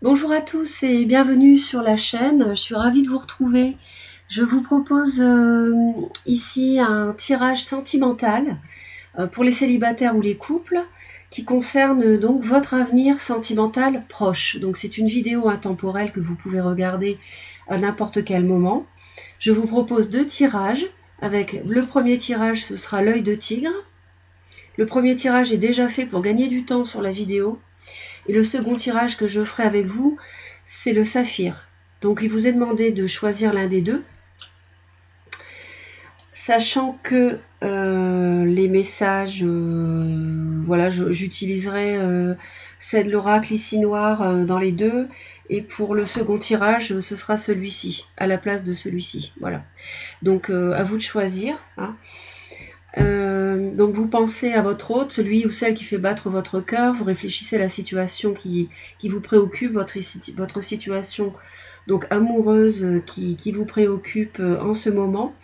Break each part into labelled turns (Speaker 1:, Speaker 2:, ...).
Speaker 1: Bonjour à tous et bienvenue sur la chaîne. Je suis ravie de vous retrouver. Je vous propose ici un tirage sentimental pour les célibataires ou les couples qui concerne donc votre avenir sentimental proche. Donc c'est une vidéo intemporelle que vous pouvez regarder à n'importe quel moment. Je vous propose deux tirages. Avec le premier tirage, ce sera l'œil de tigre. Le premier tirage est déjà fait pour gagner du temps sur la vidéo. Et le second tirage que je ferai avec vous, c'est le saphir. Donc il vous est demandé de choisir l'un des deux, sachant que les messages, voilà, j'utiliserai celle de l'oracle ici noir dans les deux, et pour le second tirage, ce sera celui-ci, à la place de celui-ci. Voilà. Donc à vous de choisir. Hein. Donc vous pensez à votre hôte, celui ou celle qui fait battre votre cœur, vous réfléchissez à la situation qui vous préoccupe, votre situation donc amoureuse qui vous préoccupe en ce moment.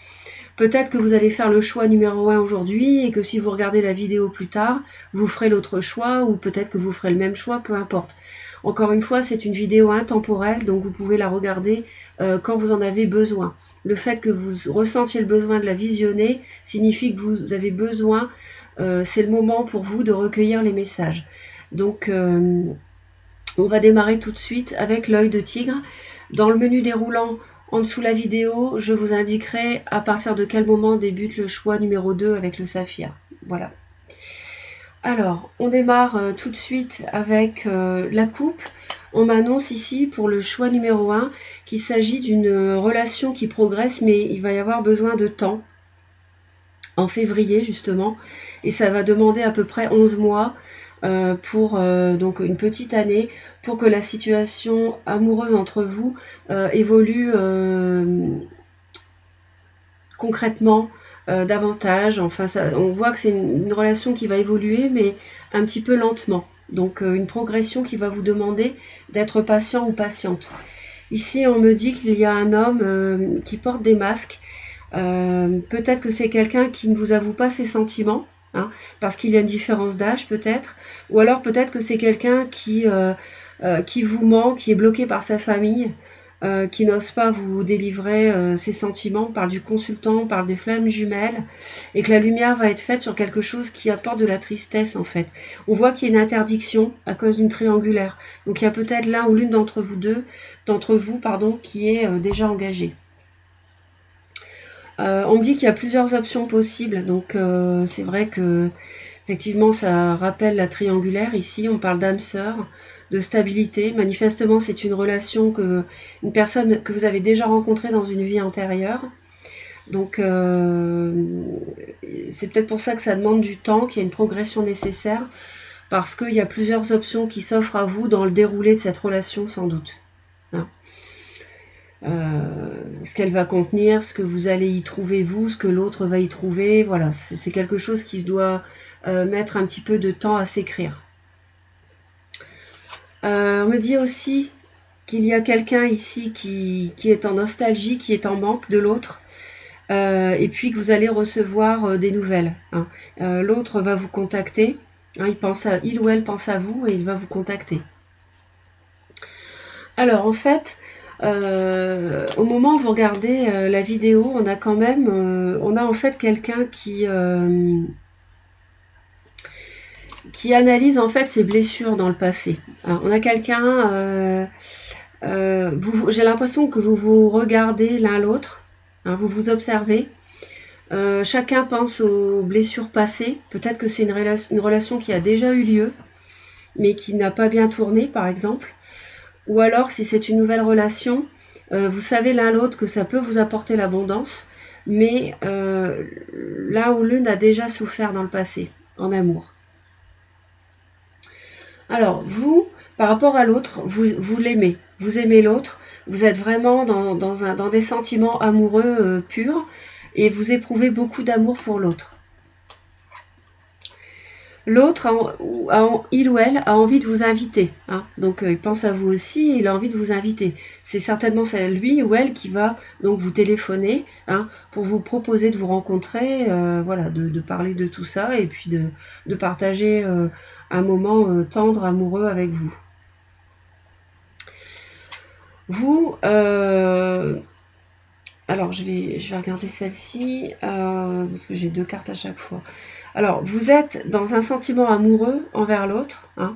Speaker 1: Peut-être que vous allez faire le choix numéro 1 aujourd'hui et que si vous regardez la vidéo plus tard, vous ferez l'autre choix ou peut-être que vous ferez le même choix, peu importe. Encore une fois, c'est une vidéo intemporelle, donc vous pouvez la regarder quand vous en avez besoin. Le fait que vous ressentiez le besoin de la visionner signifie que vous avez besoin, c'est le moment pour vous de recueillir les messages. Donc, on va démarrer tout de suite avec l'œil de tigre. Dans le menu déroulant, en dessous de la vidéo, je vous indiquerai à partir de quel moment débute le choix numéro 2 avec le saphir. Voilà. Alors, on démarre tout de suite avec la coupe. On m'annonce ici pour le choix numéro 1 qu'il s'agit d'une relation qui progresse, mais il va y avoir besoin de temps, en février justement, et ça va demander à peu près 11 mois pour donc une petite année pour que la situation amoureuse entre vous évolue concrètement davantage. Enfin, on voit que c'est une relation qui va évoluer, mais un petit peu lentement. Donc une progression qui va vous demander d'être patient ou patiente. Ici, on me dit qu'il y a un homme qui porte des masques. Peut-être que c'est quelqu'un qui ne vous avoue pas ses sentiments, hein, parce qu'il y a une différence d'âge peut-être. Ou alors peut-être que c'est quelqu'un qui vous ment, qui est bloqué par sa famille. Qui n'ose pas vous délivrer ses sentiments, on parle du consultant, on parle des flammes jumelles, et que la lumière va être faite sur quelque chose qui apporte de la tristesse en fait. On voit qu'il y a une interdiction à cause d'une triangulaire. Donc il y a peut-être l'un ou l'une d'entre vous, qui est déjà engagé. On me dit qu'il y a plusieurs options possibles, donc c'est vrai que effectivement ça rappelle la triangulaire. Ici on parle d'âme sœur, de stabilité. Manifestement, c'est une relation une personne que vous avez déjà rencontrée dans une vie antérieure. Donc, c'est peut-être pour ça que ça demande du temps, qu'il y a une progression nécessaire, parce qu'il y a plusieurs options qui s'offrent à vous dans le déroulé de cette relation, sans doute. Hein. Ce qu'elle va contenir, ce que vous allez y trouver vous, ce que l'autre va y trouver, voilà, c'est quelque chose qui doit mettre un petit peu de temps à s'écrire. On me dit aussi qu'il y a quelqu'un ici qui est en nostalgie, qui est en manque de l'autre, et puis que vous allez recevoir des nouvelles. Hein. L'autre va vous contacter, hein, il ou elle pense à vous et il va vous contacter. Alors en fait, au moment où vous regardez la vidéo, on a quand même, on a en fait quelqu'un qui analyse en fait ses blessures dans le passé. Alors, on a quelqu'un, j'ai l'impression que vous vous regardez l'un l'autre, hein, vous vous observez. Chacun pense aux blessures passées. Peut-être que c'est une relation qui a déjà eu lieu, mais qui n'a pas bien tourné, par exemple. Ou alors, si c'est une nouvelle relation, vous savez l'un l'autre que ça peut vous apporter l'abondance, mais l'un ou l'une a déjà souffert dans le passé, en amour. Alors, vous, par rapport à l'autre, vous l'aimez. Vous aimez l'autre. Vous êtes vraiment dans des sentiments amoureux purs et vous éprouvez beaucoup d'amour pour l'autre. L'autre, il ou elle, a envie de vous inviter. Hein. Donc, il pense à vous aussi et il a envie de vous inviter. C'est certainement lui ou elle qui va donc vous téléphoner, hein, pour vous proposer de vous rencontrer, voilà, de parler de tout ça et puis de partager un moment tendre, amoureux avec vous. Vous, alors je vais regarder celle-ci, parce que j'ai 2 cartes à chaque fois. Alors, vous êtes dans un sentiment amoureux envers l'autre, hein,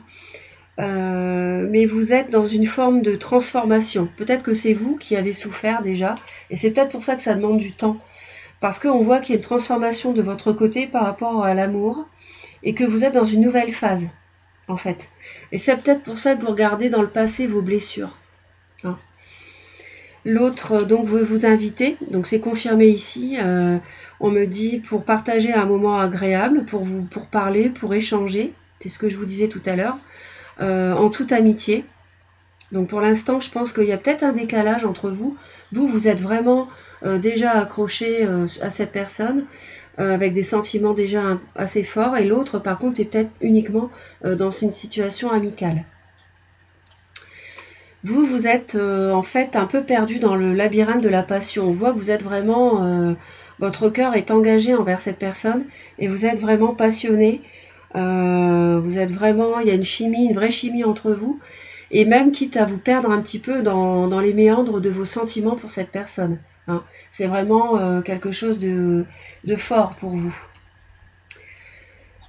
Speaker 1: mais vous êtes dans une forme de transformation. Peut-être que c'est vous qui avez souffert déjà, et c'est peut-être pour ça que ça demande du temps. Parce qu'on voit qu'il y a une transformation de votre côté par rapport à l'amour, et que vous êtes dans une nouvelle phase, en fait. Et c'est peut-être pour ça que vous regardez dans le passé vos blessures, hein. L'autre, donc, veut vous inviter, donc c'est confirmé ici, on me dit pour partager un moment agréable, pour parler, pour échanger, c'est ce que je vous disais tout à l'heure, en toute amitié. Donc pour l'instant, je pense qu'il y a peut-être un décalage entre vous. Vous êtes vraiment déjà accroché à cette personne, avec des sentiments déjà assez forts, et l'autre, par contre, est peut-être uniquement dans une situation amicale. Vous êtes en fait un peu perdu dans le labyrinthe de la passion. On voit que vous êtes vraiment, votre cœur est engagé envers cette personne et vous êtes vraiment passionné. Vous êtes vraiment, il y a une chimie, une vraie chimie entre vous. Et même quitte à vous perdre un petit peu dans les méandres de vos sentiments pour cette personne, hein. C'est vraiment quelque chose de fort pour vous.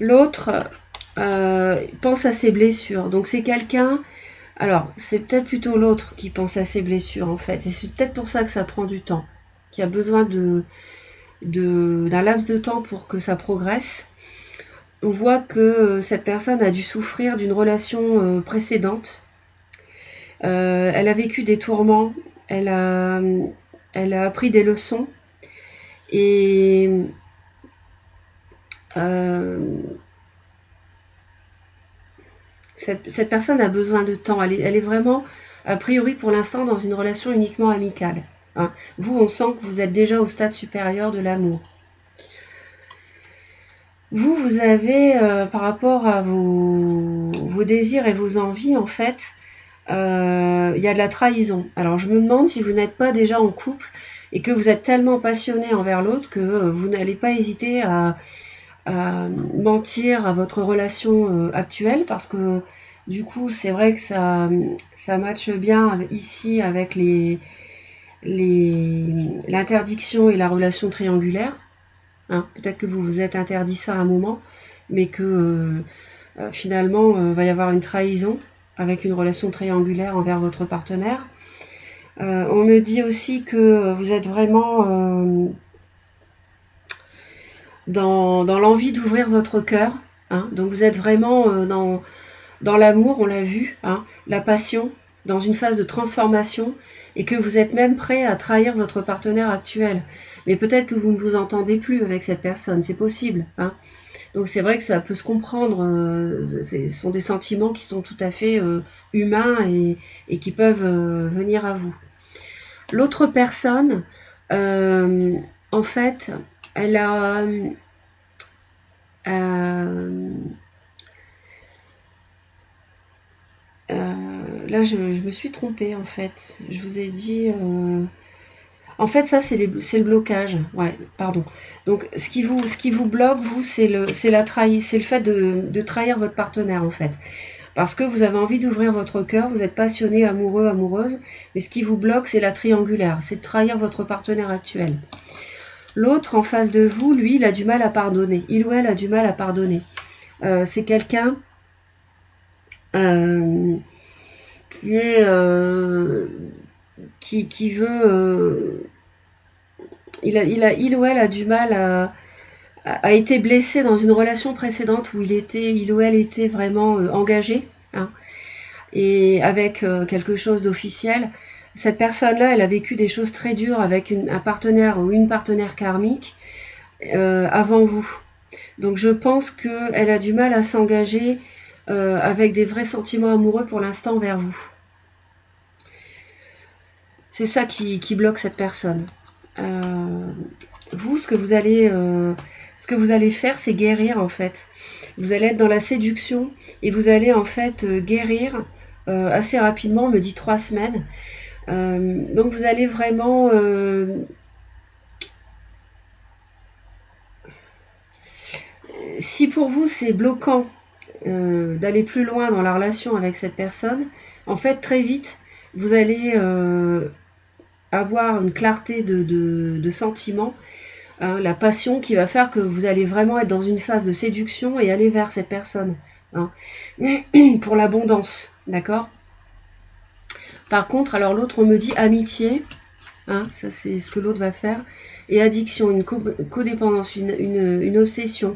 Speaker 1: L'autre pense à ses blessures. Donc c'est quelqu'un. Alors, c'est peut-être plutôt l'autre qui pense à ses blessures, en fait. Et c'est peut-être pour ça que ça prend du temps, qu'il y a besoin d'un laps de temps pour que ça progresse. On voit que cette personne a dû souffrir d'une relation précédente. Elle a vécu des tourments, elle a appris des leçons. Et cette personne a besoin de temps. Elle est vraiment, a priori pour l'instant, dans une relation uniquement amicale, hein. Vous, on sent que vous êtes déjà au stade supérieur de l'amour. Vous avez, par rapport à vos désirs et vos envies, en fait, il y a de la trahison. Alors je me demande si vous n'êtes pas déjà en couple et que vous êtes tellement passionné envers l'autre que vous n'allez pas hésiter à mentir à votre relation actuelle, parce que du coup c'est vrai que ça matche bien ici avec l'interdiction et la relation triangulaire, hein. Peut-être que vous vous êtes interdit ça à un moment, mais que finalement va y avoir une trahison avec une relation triangulaire envers votre partenaire. On me dit aussi que vous êtes vraiment dans l'envie d'ouvrir votre cœur, hein. Donc vous êtes vraiment dans l'amour, on l'a vu, hein, la passion, dans une phase de transformation, et que vous êtes même prêt à trahir votre partenaire actuel. Mais peut-être que vous ne vous entendez plus avec cette personne, c'est possible, hein. Donc c'est vrai que ça peut se comprendre, ce sont des sentiments qui sont tout à fait humains et qui peuvent venir à vous. L'autre personne, en fait, elle a là, je me suis trompée, en fait. Je vous ai dit. En fait, ça, c'est le blocage. Ouais, pardon. Donc, ce qui vous bloque, vous, c'est le fait de trahir votre partenaire, en fait. Parce que vous avez envie d'ouvrir votre cœur, vous êtes passionné, amoureux, amoureuse, mais ce qui vous bloque, c'est la triangulaire, c'est de trahir votre partenaire actuel. L'autre, en face de vous, lui, il a du mal à pardonner. Il ou elle a du mal à pardonner. C'est quelqu'un qui est qui veut il ou elle a du mal a été blessé dans une relation précédente où il ou elle était vraiment engagé, hein, et avec quelque chose d'officiel. Cette personne-là, elle a vécu des choses très dures avec un partenaire ou une partenaire karmique avant vous. Donc je pense qu'elle a du mal à s'engager avec des vrais sentiments amoureux pour l'instant vers vous. C'est ça qui bloque cette personne. Vous, ce que vous allez faire, c'est guérir, en fait. Vous allez être dans la séduction et vous allez en fait guérir assez rapidement, on me dit 3 semaines. Donc vous allez vraiment si pour vous c'est bloquant d'aller plus loin dans la relation avec cette personne, en fait très vite vous allez avoir une clarté de sentiments, hein, la passion qui va faire que vous allez vraiment être dans une phase de séduction et aller vers cette personne, hein, pour l'abondance, d'accord. Par contre, alors l'autre, on me dit amitié, hein, ça c'est ce que l'autre va faire, et addiction, une codépendance, une obsession.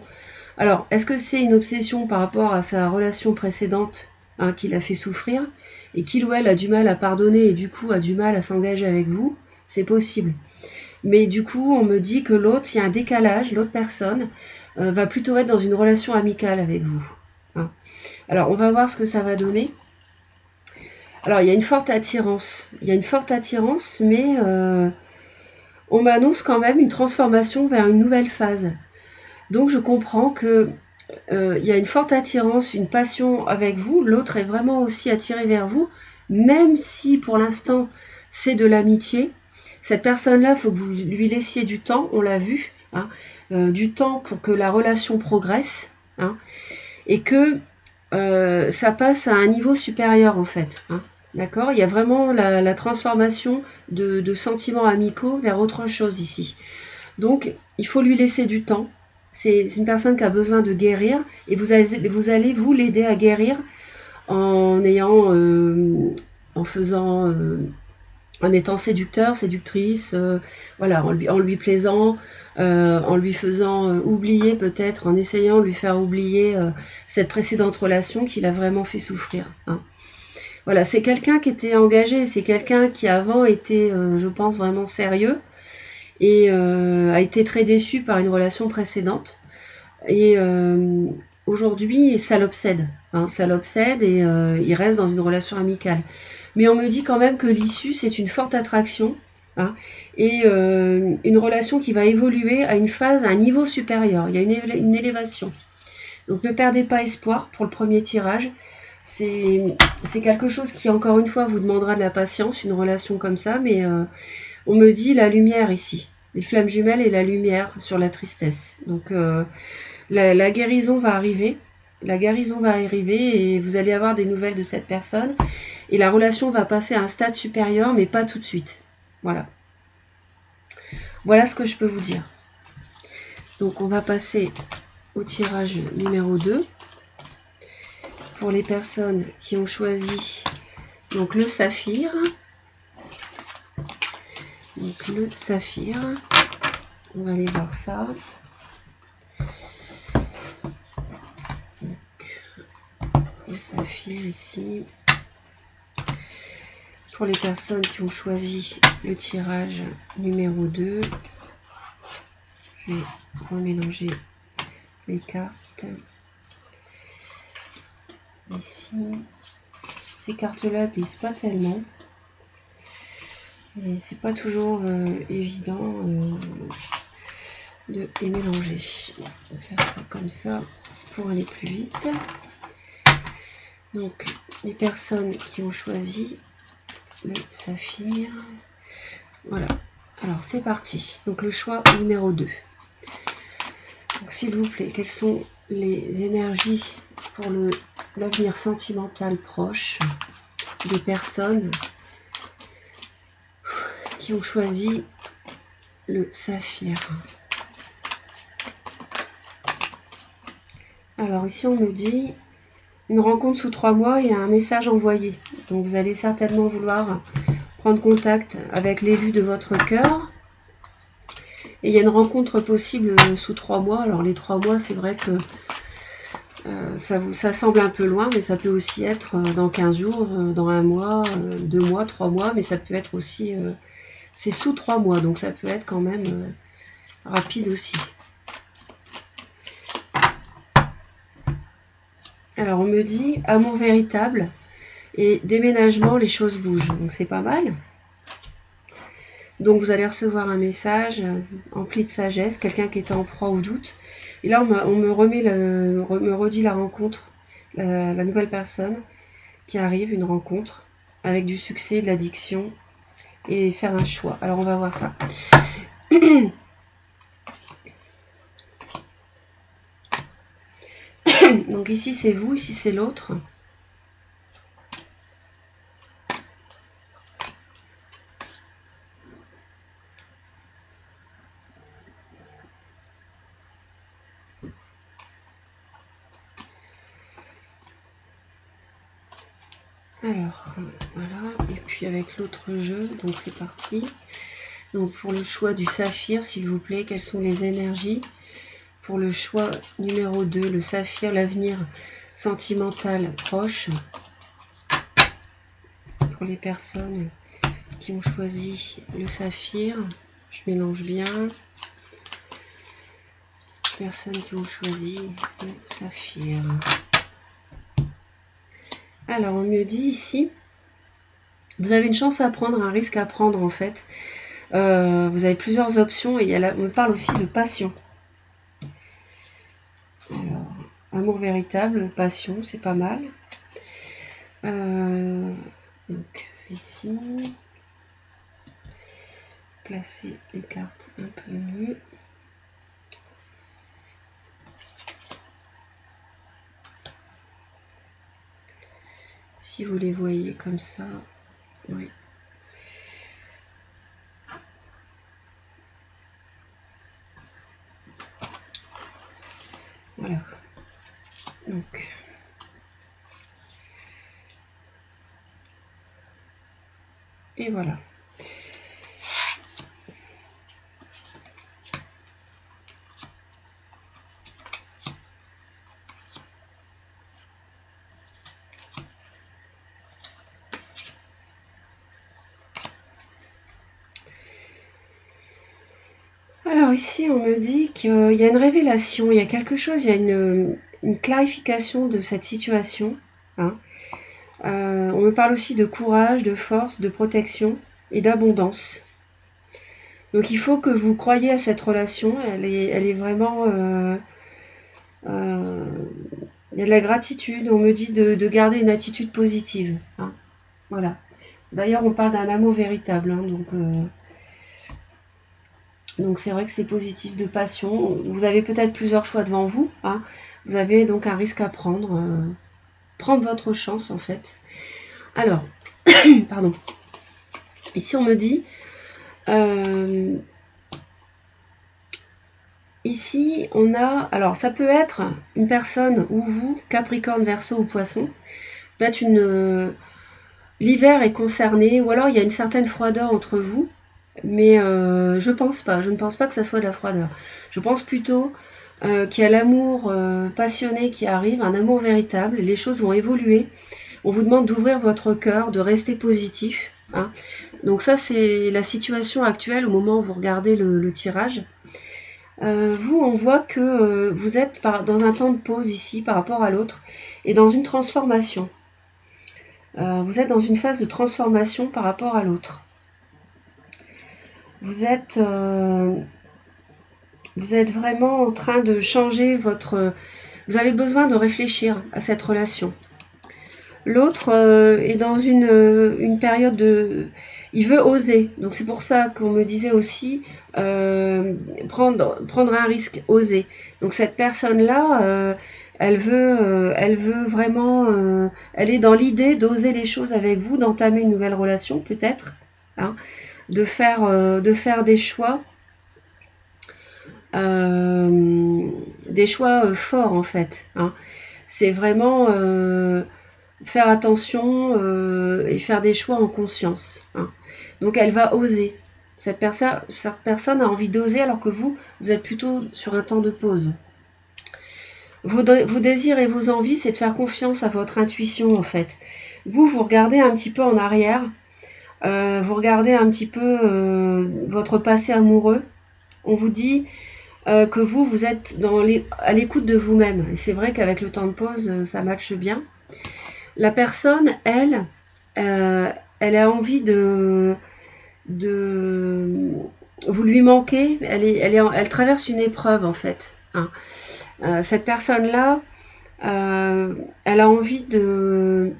Speaker 1: Alors, est-ce que c'est une obsession par rapport à sa relation précédente, hein, qui l'a fait souffrir, et qu'il ou elle a du mal à pardonner et du coup a du mal à s'engager avec vous? C'est possible. Mais du coup, on me dit que l'autre, il y a un décalage, l'autre personne va plutôt être dans une relation amicale avec vous, hein. Alors, on va voir ce que ça va donner. Alors, il y a une forte attirance. Il y a une forte attirance, mais on m'annonce quand même une transformation vers une nouvelle phase. Donc, je comprends que il y a une forte attirance, une passion avec vous. L'autre est vraiment aussi attiré vers vous, même si pour l'instant, c'est de l'amitié. Cette personne-là, il faut que vous lui laissiez du temps, on l'a vu, hein, du temps pour que la relation progresse, hein, et que ça passe à un niveau supérieur en fait, hein. D'accord. Il y a vraiment la transformation de sentiments amicaux vers autre chose ici. Donc, il faut lui laisser du temps. C'est une personne qui a besoin de guérir et vous allez vous l'aider à guérir en ayant, en étant séducteur, séductrice, voilà, en lui plaisant, en lui faisant oublier peut-être, en essayant de lui faire oublier cette précédente relation qui l'a vraiment fait souffrir, hein. Voilà, c'est quelqu'un qui était engagé, c'est quelqu'un qui avant était, je pense, vraiment sérieux et a été très déçu par une relation précédente. Et aujourd'hui, ça l'obsède, hein, ça l'obsède et il reste dans une relation amicale. Mais on me dit quand même que l'issue, c'est une forte attraction, hein, et une relation qui va évoluer à une phase, à un niveau supérieur. Il y a une élévation. Donc ne perdez pas espoir pour le premier tirage. C'est quelque chose qui, encore une fois, vous demandera de la patience, une relation comme ça, mais on me dit la lumière ici. Les flammes jumelles et la lumière sur la tristesse. Donc la guérison va arriver. La guérison va arriver et vous allez avoir des nouvelles de cette personne. Et la relation va passer à un stade supérieur, mais pas tout de suite. Voilà. Voilà ce que je peux vous dire. Donc on va passer au tirage numéro 2. Pour les personnes qui ont choisi donc le saphir. Donc le saphir. On va aller voir ça. Donc, le saphir ici. Pour les personnes qui ont choisi le tirage numéro 2, je vais remélanger les cartes. Ici, ces cartes-là ne glissent pas tellement. Et c'est pas toujours évident de les mélanger. On va faire ça comme ça pour aller plus vite. Donc, les personnes qui ont choisi le saphir. Voilà. Alors, c'est parti. Donc, le choix numéro 2. Donc, s'il vous plaît, quelles sont les énergies pour l'avenir sentimental proche des personnes qui ont choisi le saphir? Alors, ici, on nous dit une rencontre sous 3 mois et un message envoyé. Donc, vous allez certainement vouloir prendre contact avec l'élu de votre cœur. Et il y a une rencontre possible sous 3 mois. Alors les 3 mois, c'est vrai que ça semble un peu loin, mais ça peut aussi être dans 15 jours, dans 1 mois, 2 mois, 3 mois, mais ça peut être aussi... c'est sous 3 mois, donc ça peut être quand même rapide aussi. Alors on me dit amour véritable et déménagement, les choses bougent. Donc c'est pas mal. Donc vous allez recevoir un message empli de sagesse, quelqu'un qui était en proie au doute. Et là on me redit la rencontre, la nouvelle personne qui arrive, une rencontre avec du succès, de l'addiction et faire un choix. Alors on va voir ça. Donc ici c'est vous, ici c'est l'autre. Alors, voilà. Et puis avec l'autre jeu, donc c'est parti. Donc pour le choix du saphir, s'il vous plaît, quelles sont les énergies? Pour le choix numéro 2, le saphir, l'avenir sentimental proche. Pour les personnes qui ont choisi le saphir, je mélange bien. Personnes qui ont choisi le saphir. Alors on me dit ici, vous avez une chance à prendre, un risque à prendre en fait. Vous avez plusieurs options et on me parle aussi de passion. Alors, amour véritable, passion, c'est pas mal. Donc ici, placer les cartes un peu mieux. Si vous les voyez comme ça, oui. Voilà. Donc, et voilà. Alors ici, on me dit qu'il y a une révélation, il y a quelque chose, il y a une clarification de cette situation. Hein. On me parle aussi de courage, de force, de protection et d'abondance. Donc il faut que vous croyiez à cette relation, elle est vraiment... il y a de la gratitude, on me dit de garder une attitude positive. Hein. Voilà. D'ailleurs, on parle d'un amour véritable, hein, donc c'est vrai que c'est positif, de passion. Vous avez peut-être plusieurs choix devant vous. Hein. Vous avez donc un risque à prendre. Prendre votre chance en fait. Alors, pardon. Ici on me dit, ici on a, alors ça peut être une personne ou vous, Capricorne, Verseau ou Poisson. Peut-être l'hiver est concerné ou alors il y a une certaine froideur entre vous. Mais je ne pense pas que ça soit de la froideur. Je pense plutôt qu'il y a l'amour passionné qui arrive, un amour véritable, les choses vont évoluer. On vous demande d'ouvrir votre cœur, de rester positif. Hein. Donc ça, c'est la situation actuelle au moment où vous regardez le tirage. Vous, on voit que vous êtes dans un temps de pause ici par rapport à l'autre et dans une transformation. Vous êtes dans une phase de transformation par rapport à l'autre. Vous êtes vraiment en train de changer votre... Vous avez besoin de réfléchir à cette relation. L'autre est dans une période de... Il veut oser. Donc c'est pour ça qu'on me disait aussi prendre un risque, oser. Donc cette personne-là, elle veut vraiment... elle est dans l'idée d'oser les choses avec vous, d'entamer une nouvelle relation peut-être. Hein, de faire des choix. Des choix forts en fait. Hein. C'est vraiment faire attention et faire des choix en conscience. Hein. Donc elle va oser. Cette personne a envie d'oser alors que vous êtes plutôt sur un temps de pause. Vos désirs et vos envies, c'est de faire confiance à votre intuition en fait. Vous regardez un petit peu en arrière, vous regardez un petit peu votre passé amoureux. On vous dit que vous êtes à l'écoute de vous-même. Et c'est vrai qu'avec le temps de pause, ça matche bien. La personne, elle a envie de vous lui manquez. Elle traverse une épreuve en fait. Hein. Cette personne-là, elle a envie de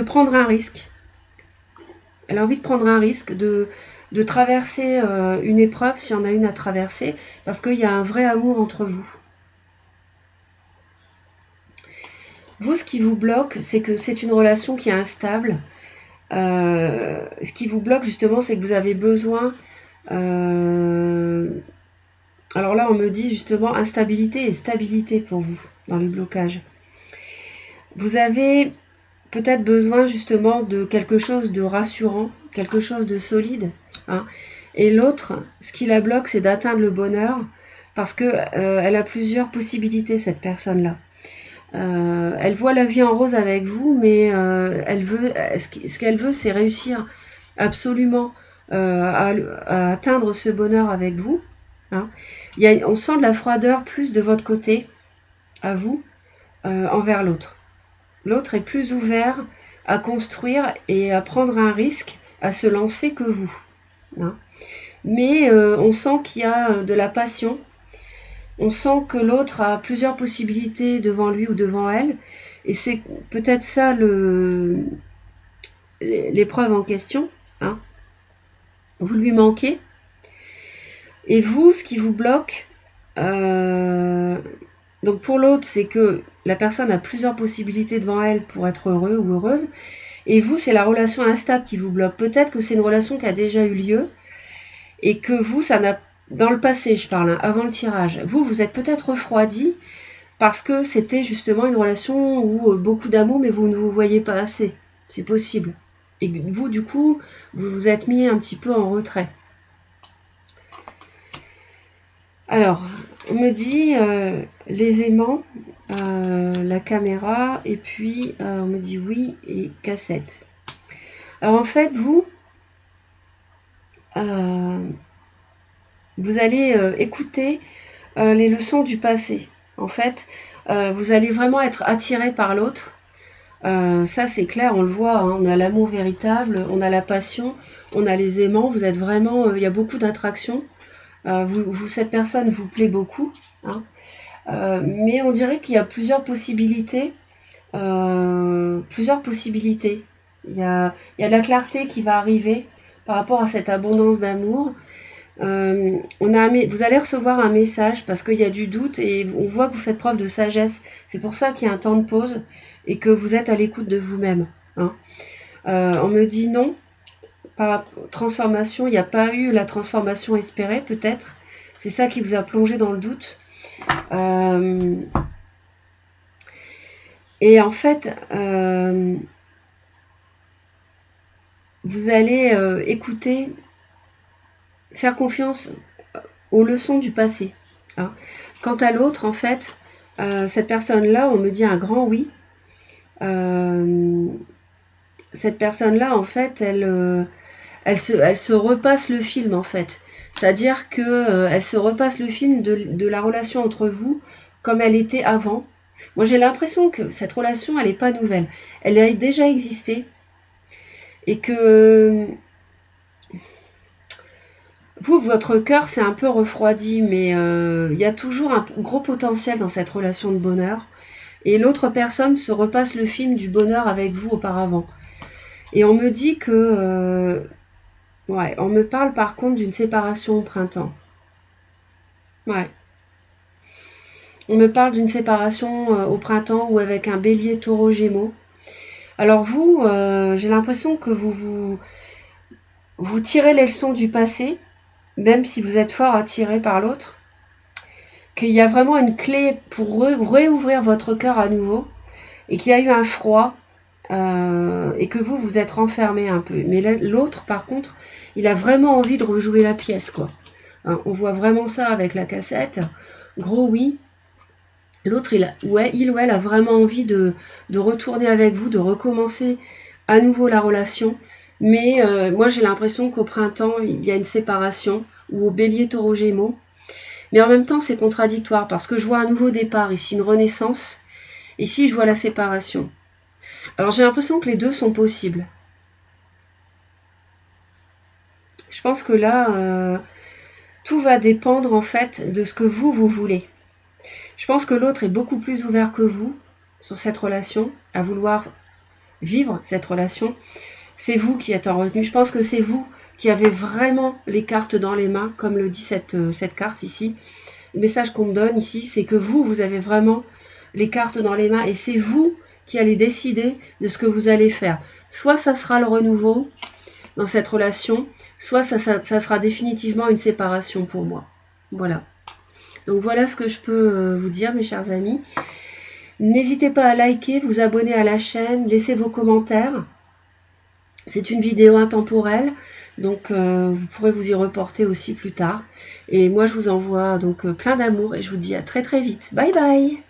Speaker 1: prendre un risque. Elle a envie de prendre un risque, de traverser une épreuve, s'il y en a une à traverser, parce qu'il y a un vrai amour entre vous. Vous, ce qui vous bloque, c'est que c'est une relation qui est instable. Ce qui vous bloque, justement, c'est que vous avez besoin... alors là, on me dit, justement, instabilité et stabilité pour vous, dans les blocages. Vous avez peut-être besoin justement de quelque chose de rassurant, quelque chose de solide. Hein. Et l'autre, ce qui la bloque, c'est d'atteindre le bonheur, parce que elle a plusieurs possibilités, cette personne-là. Elle voit la vie en rose avec vous, mais ce qu'elle veut, c'est réussir absolument à atteindre ce bonheur avec vous. Hein. On sent de la froideur plus de votre côté, à vous, envers l'autre. L'autre est plus ouvert à construire et à prendre un risque, à se lancer que vous. Hein. Mais on sent qu'il y a de la passion. On sent que l'autre a plusieurs possibilités devant lui ou devant elle. Et c'est peut-être ça l'épreuve en question. Hein. Vous lui manquez. Et vous, ce qui vous bloque, donc pour l'autre, c'est que la personne a plusieurs possibilités devant elle pour être heureux ou heureuse. Et vous, c'est la relation instable qui vous bloque. Peut-être que c'est une relation qui a déjà eu lieu et que vous, ça n'a... Dans le passé, je parle, hein, avant le tirage. Vous êtes peut-être refroidi parce que c'était justement une relation où beaucoup d'amour, mais vous ne vous voyez pas assez. C'est possible. Et vous, du coup, vous vous êtes mis un petit peu en retrait. Alors, on me dit les aimants, la caméra, et puis on me dit oui et cassette. Alors en fait, vous allez écouter les leçons du passé. En fait, vous allez vraiment être attiré par l'autre. Ça c'est clair, on le voit, hein, on a l'amour véritable, on a la passion, on a les aimants, vous êtes vraiment, il y a beaucoup d'attraction. Cette personne vous plaît beaucoup, hein, mais on dirait qu'il y a plusieurs possibilités. Il y a de la clarté qui va arriver par rapport à cette abondance d'amour. Vous allez recevoir un message parce qu'il y a du doute et on voit que vous faites preuve de sagesse. C'est pour ça qu'il y a un temps de pause et que vous êtes à l'écoute de vous-même. Hein. On me dit non. Par transformation, il n'y a pas eu la transformation espérée, peut-être. C'est ça qui vous a plongé dans le doute. Et en fait, vous allez écouter, faire confiance aux leçons du passé. Hein. Quant à l'autre, en fait, cette personne-là, on me dit un grand oui. Cette personne-là, en fait, elle se repasse le film, en fait. C'est-à-dire qu'elle se repasse le film de la relation entre vous comme elle était avant. Moi, j'ai l'impression que cette relation, elle n'est pas nouvelle. Elle a déjà existé. Et que vous, votre cœur, c'est un peu refroidi, mais il y a toujours un gros potentiel dans cette relation de bonheur. Et l'autre personne se repasse le film du bonheur avec vous auparavant. Et on me dit que... ouais, on me parle par contre d'une séparation au printemps. Ouais. On me parle d'une séparation au printemps ou avec un bélier taureau gémeaux. Alors vous, j'ai l'impression que vous tirez les leçons du passé, même si vous êtes fort attiré par l'autre, qu'il y a vraiment une clé pour réouvrir votre cœur à nouveau, et qu'il y a eu un froid, et que vous êtes renfermé un peu. Mais l'autre, par contre, il a vraiment envie de rejouer la pièce, quoi. Hein, on voit vraiment ça avec la cassette. Gros oui. L'autre, il ou elle a vraiment envie de retourner avec vous, de recommencer à nouveau la relation. Mais moi, j'ai l'impression qu'au printemps, il y a une séparation, ou au bélier taureau gémeaux. Mais en même temps, c'est contradictoire, parce que je vois un nouveau départ ici, une renaissance. Ici, je vois la séparation. Alors, j'ai l'impression que les deux sont possibles. Je pense que là, tout va dépendre, en fait, de ce que vous voulez. Je pense que l'autre est beaucoup plus ouvert que vous sur cette relation, à vouloir vivre cette relation. C'est vous qui êtes en retenue. Je pense que c'est vous qui avez vraiment les cartes dans les mains, comme le dit cette carte ici. Le message qu'on me donne ici, c'est que vous avez vraiment les cartes dans les mains et c'est vous qui allez décider de ce que vous allez faire. Soit ça sera le renouveau dans cette relation, soit ça sera définitivement une séparation pour moi. Voilà. Donc voilà ce que je peux vous dire, mes chers amis. N'hésitez pas à liker, vous abonner à la chaîne, laissez vos commentaires. C'est une vidéo intemporelle, donc vous pourrez vous y reporter aussi plus tard. Et moi, je vous envoie donc plein d'amour et je vous dis à très très vite. Bye bye!